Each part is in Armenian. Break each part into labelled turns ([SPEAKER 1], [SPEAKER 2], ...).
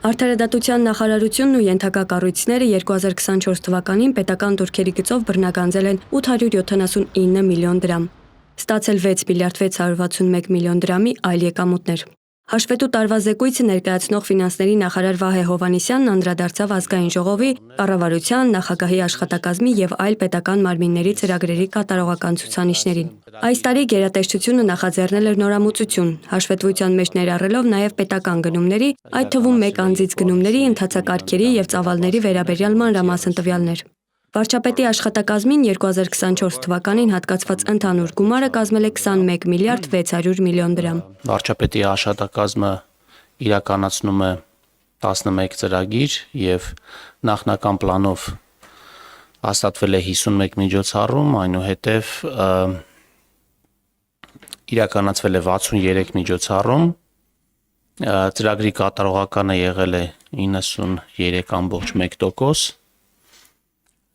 [SPEAKER 1] Արդարադատության նախարարությունն ու ենթակա կառույցները 2024 թվականին պետական տուրքերի գծով բռնագանձել են 879 միլիոն դրամ։ Ստացել 6 միլիարդ 661 միլիոն դրամի այլ եկամուտներ։ Հաշվետու տարվա զեկույցը ներկայացնող ֆինանսների նախարար Վահե Հովհաննիսյանն անդրադարձավ ազգային ժողովի, կառավարության, նախագահի աշխատակազմի եւ այլ պետական մարմինների ծրագրերի կատարողական ցուցանիշներին։ Այս տարի գերատեսչությունը նախաձեռնել էր նորամուծություն, հաշվետվության մեջ ներառելով նաեւ պետական գնումների, այդ թվում մեկ անձից գնումների, ընթացակարգերի եւ ծավալների վերաբերյալ մանրամասն տվյալներ։ Վարչապետի աշխատակազմին 2024 թվականին հատկացված ընդհանուր գումարը կազմել է 21 միլիարդ 600 միլիոն դրամ։
[SPEAKER 2] Վարչապետի աշխատակազմը իրականացնում է 11 ծրագիր եւ նախնական պլանով հաստատվել է 51 միջոցառում, այնուհետև իրականացվել է 63 միջոցառում, ծրագրի կատարողականը եղել է 93.1%։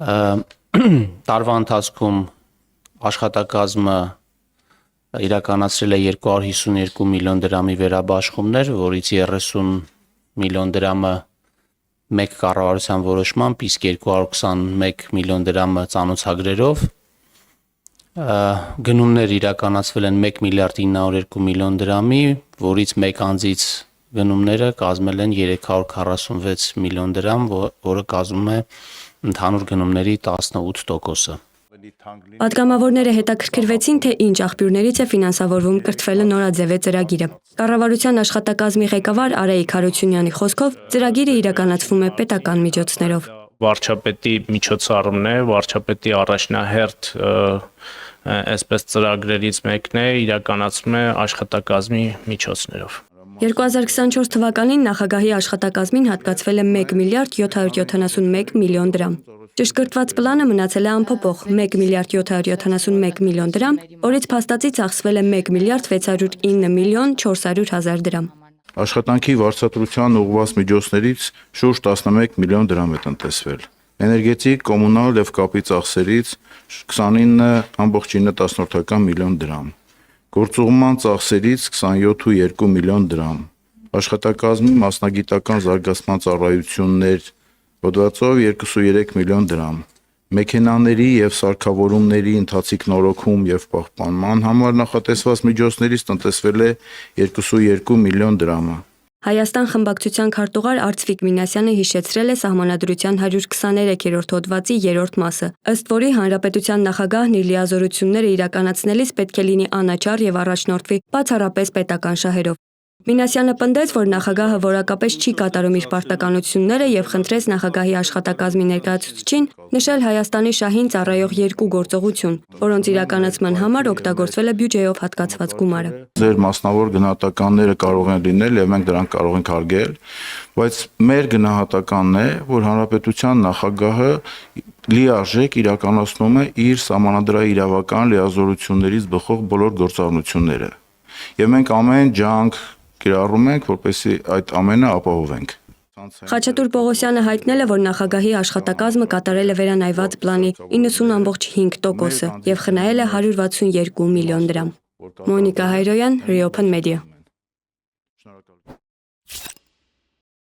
[SPEAKER 2] Տարվա ընթացքում աշխատակազմը իրականացրել է 252 միլիոն դրամի վերաբաշխումներ, որից 30 միլիոն դրամը մեկ կառավարության որոշմամբ, իսկ 221 միլիոն դրամը ծանոթագրերով։ Գնումներ իրականացվել են 1 միլիարդ 902 միլիոն դրամի, որից մեկ անձից գնումները կազմել են 346 միլիոն դրամ, որը կազմում է ընդհանուր գնումների 18%-ը։
[SPEAKER 1] Պատգամավորները հետաքրքրվեցին, թե ինչ աղբյուրներից է ֆինանսավորվում կրթվելը նորաձև է ծրագիրը։ Կառավարության աշխատակազմի ղեկավար Արայիկ Հարությունյանի խոսքով ծրագիրը իրականացվում է պետական միջոցներով։
[SPEAKER 3] Վարչապետի միջոցառումն է, վարչապետի առաջնահերթ այսպես ծրագրերից մեկն է, իրականացվում է աշխատակազմի միջոցներով։
[SPEAKER 1] 2024 թվականին նախագահի աշխատակազմին հատկացվել է 1 միլիարդ 771 միլիոն դրամ։ Ճշգրտված պլանը մնացել է անփոփոխ 1 միլիարդ 771 միլիոն դրամ, որից փաստացի ծախսվել է 1 միլիարդ 609 միլիոն 400 հազար դրամ։
[SPEAKER 4] Աշխատանքի վարձատրության ուղղված միջոցներից շուրջ 11 միլիոն դրամ է տնտեսվել։ Էներգետիկ, կոմունալ եւ կապի ծախսերից 29.9 միլիոն դրամ։ Գործուղման ծախսերից 27.2 միլիոն դրամ, աշխատակազմի մասնագիտական զարգացման ծառայություններ հոդվածով 23 միլիոն դրամ, մեքենաների եւ սարքավորումների ընթացիկ նորոգում եւ պահպանման համար նախատեսված միջոցներից տնտեսվել է 22 միլիոն դրամը։
[SPEAKER 1] Հայաստան խմբակցության քարտուղար Արծվիկ Մինասյանը հիշեցրել է Սահմանադրության 123-րդ հոդվածի 3-րդ մասը, ըստ որի հանրապետության նախագահն իր լիազորությունները իրականացնելիս պետք է լինի անաչառ եւ առաջնորդվի բացառապես պետական շահերով։ Մինասյանը պնդեց, որ նախագահը որակապես չի կատարում իր պարտականությունները եւ խնդրեց նախագահի աշխատակազմի ներկայացուցչին նշել Հայաստանի շահին ծառայող 2 գործողություն, որոնց իրականացման համար օգտագործվել է բյուջեով հատկացված գումարը։
[SPEAKER 4] Ձեր մասնավոր գնահատականները կարող են լինել եւ մենք դրանք կարող ենք հարգել, բայց մեր գնահատականն է, որ հանրապետության նախագահը լիարժեք իրականացնում է իր սահմանադրային իրավական լիազորություններից բխող բոլոր գործառնությունները։ Եվ մենք ամեն ջանք կիրառում ենք, որպեսզի այդ ամենը ապահովենք։
[SPEAKER 1] Խաչատուր Պողոսյանը հայտնել է, որ նախագահի աշխատակազմը կատարել է վերանայված պլանի 90.5%-ը եւ խնայել է 162 միլիոն դրամ։ Մոնիկա Հայրոյան, Reopen Media։